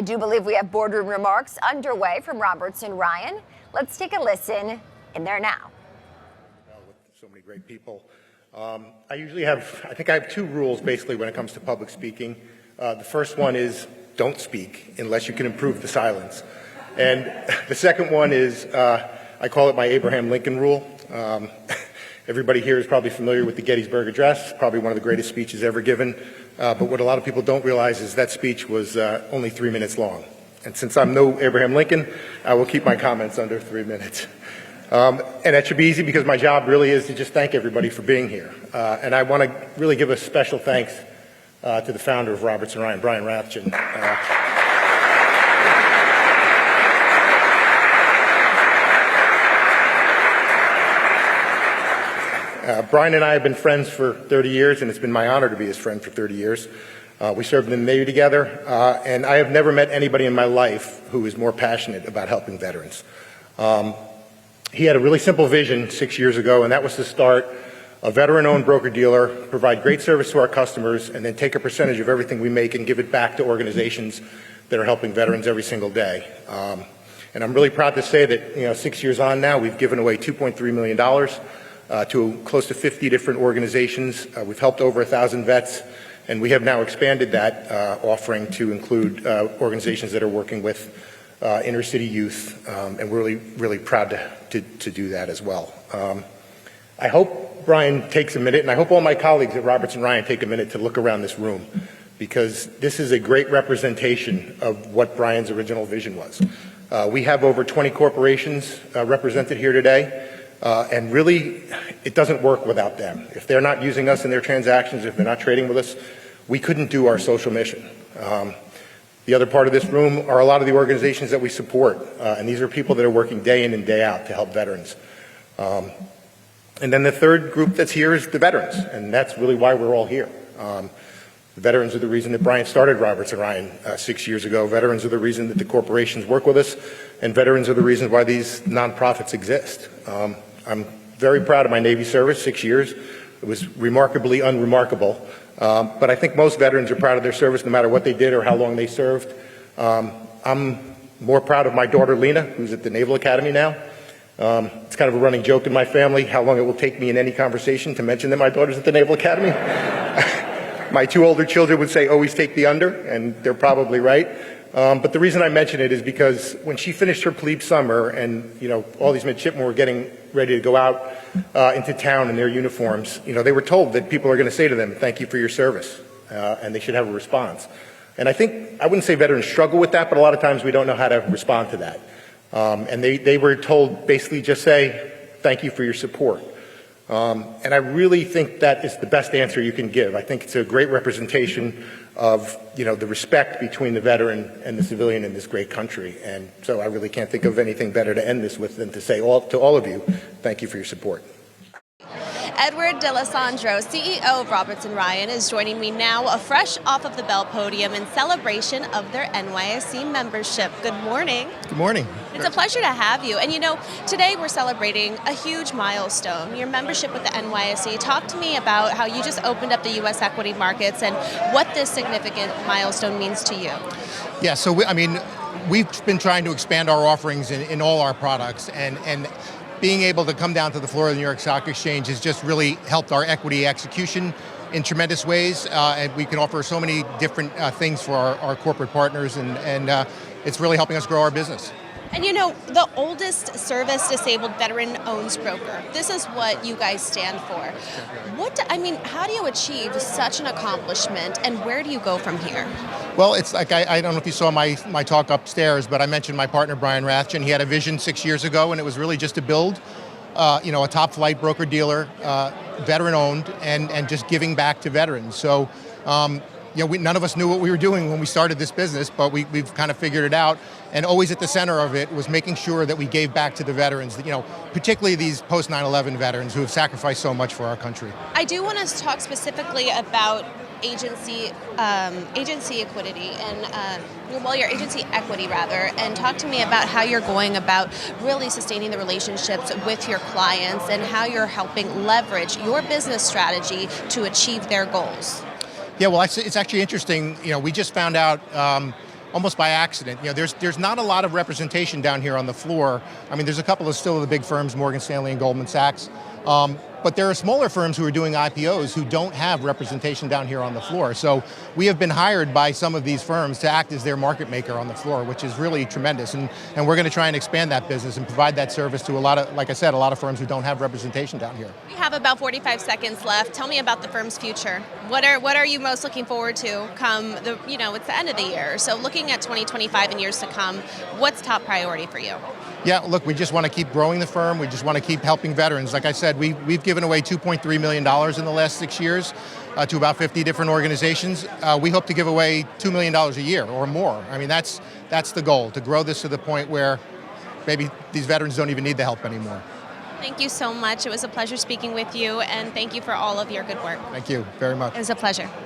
I do believe we have boardroom remarks underway from Robertson Ryan. Let's take a listen in there now. With so many great people. I think I have two rules basically when it comes to public speaking. The first one is don't speak unless you can improve the silence. And the second one is, I call it my Abraham Lincoln rule. Everybody here is probably familiar with the Gettysburg Address, probably one of the greatest speeches ever given. But what a lot of people don't realize is that speech was only 3 minutes long. And since I'm no Abraham Lincoln, I will keep my comments under 3 minutes. And that should be easy because my job really is to just thank everybody for being here. And I want to really give a special thanks to the founder of Robertson Ryan, Brian Rathjen. Brian and I have been friends for 30 years, and it's been my honor to be his friend for 30 years. We served in the Navy together, and I have never met anybody in my life who is more passionate about helping veterans. He had a really simple vision 6 years ago, and that was to start a veteran-owned broker-dealer, provide great service to our customers, and then take a percentage of everything we make and give it back to organizations that are helping veterans every single day. And I'm really proud to say that, 6 years on now, we've given away $2.3 million to close to 50 different organizations. We've helped over 1,000 vets, and we have now expanded that offering to include organizations that are working with inner city youth, and we're really proud to do that as well. I hope Brian takes a minute, and I hope all my colleagues at Robertson Ryan take a minute to look around this room, because this is a great representation of what Brian's original vision was. We have over 20 corporations represented here today. And really, it doesn't work without them. If they're not using us in their transactions, if they're not trading with us, we couldn't do our social mission. The other part of this room are a lot of the organizations that we support, and these are people that are working day in and day out to help veterans. And then the third group that's here is the veterans, and that's really why we're all here. The veterans are the reason that Brian started Robertson Ryan 6 years ago. Veterans are the reason that the corporations work with us, and veterans are the reason why these nonprofits exist. I'm very proud of my Navy service, 6 years. It was remarkably unremarkable. But I think most veterans are proud of their service no matter what they did or how long they served. I'm more proud of my daughter Lena, who's at the Naval Academy now. It's kind of a running joke in my family how long it will take me in any conversation to mention that my daughter's at the Naval Academy. My two older children would say always take the under, and they're probably right. But the reason I mention it is because when she finished her plebe summer and, all these midshipmen were getting ready to go out into town in their uniforms, they were told that people are going to say to them, thank you for your service, and they should have a response. And I wouldn't say veterans struggle with that, but a lot of times we don't know how to respond to that. And they were told basically just say, thank you for your support. And I really think that is the best answer you can give. I think it's a great representation of, the respect between the veteran and the civilian in this great country. And so I really can't think of anything better to end this with than to say to all of you, thank you for your support. Edward D'Alessandro, CEO of Robertson Ryan, is joining me now fresh off of the Bell podium in celebration of their NYSE membership. Good morning. Good morning. It's a pleasure to have you. And today we're celebrating a huge milestone, your membership with the NYSE. Talk to me about how you just opened up the U.S. equity markets and what this significant milestone means to you. Yeah, so we've been trying to expand our offerings in all our products, and being able to come down to the floor of the New York Stock Exchange has just really helped our equity execution in tremendous ways, and we can offer so many different things for our corporate partners, and it's really helping us grow our business. And the oldest service-disabled veteran-owned broker, this is what you guys stand for. How do you achieve such an accomplishment, and where do you go from here? Well, it's like, I don't know if you saw my talk upstairs, but I mentioned my partner, Brian Rathjen. He had a vision 6 years ago, and it was really just to build, a top-flight broker-dealer, veteran-owned, and just giving back to veterans. So, none of us knew what we were doing when we started this business, but we've kind of figured it out. And always at the center of it was making sure that we gave back to the veterans, particularly these post 9/11 veterans who have sacrificed so much for our country. I do want to talk specifically about agency equity your agency equity rather, and talk to me about how you're going about really sustaining the relationships with your clients and how you're helping leverage your business strategy to achieve their goals. Yeah, well, it's actually interesting. We just found out almost by accident. There's not a lot of representation down here on the floor. I mean, there's a couple of still the big firms, Morgan Stanley and Goldman Sachs. But there are smaller firms who are doing IPOs who don't have representation down here on the floor. So we have been hired by some of these firms to act as their market maker on the floor, which is really tremendous. And we're going to try and expand that business and provide that service to a lot of, like I said, a lot of firms who don't have representation down here. We have about 45 seconds left. Tell me about the firm's future. What are you most looking forward to come it's the end of the year. So looking at 2025 and years to come, what's top priority for you? Yeah, look, we just want to keep growing the firm. We just want to keep helping veterans. Like I said, we've given away $2.3 million in the last 6 years to about 50 different organizations. We hope to give away $2 million a year or more. I mean, that's the goal, to grow this to the point where maybe these veterans don't even need the help anymore. Thank you so much. It was a pleasure speaking with you, and thank you for all of your good work. Thank you very much. It was a pleasure.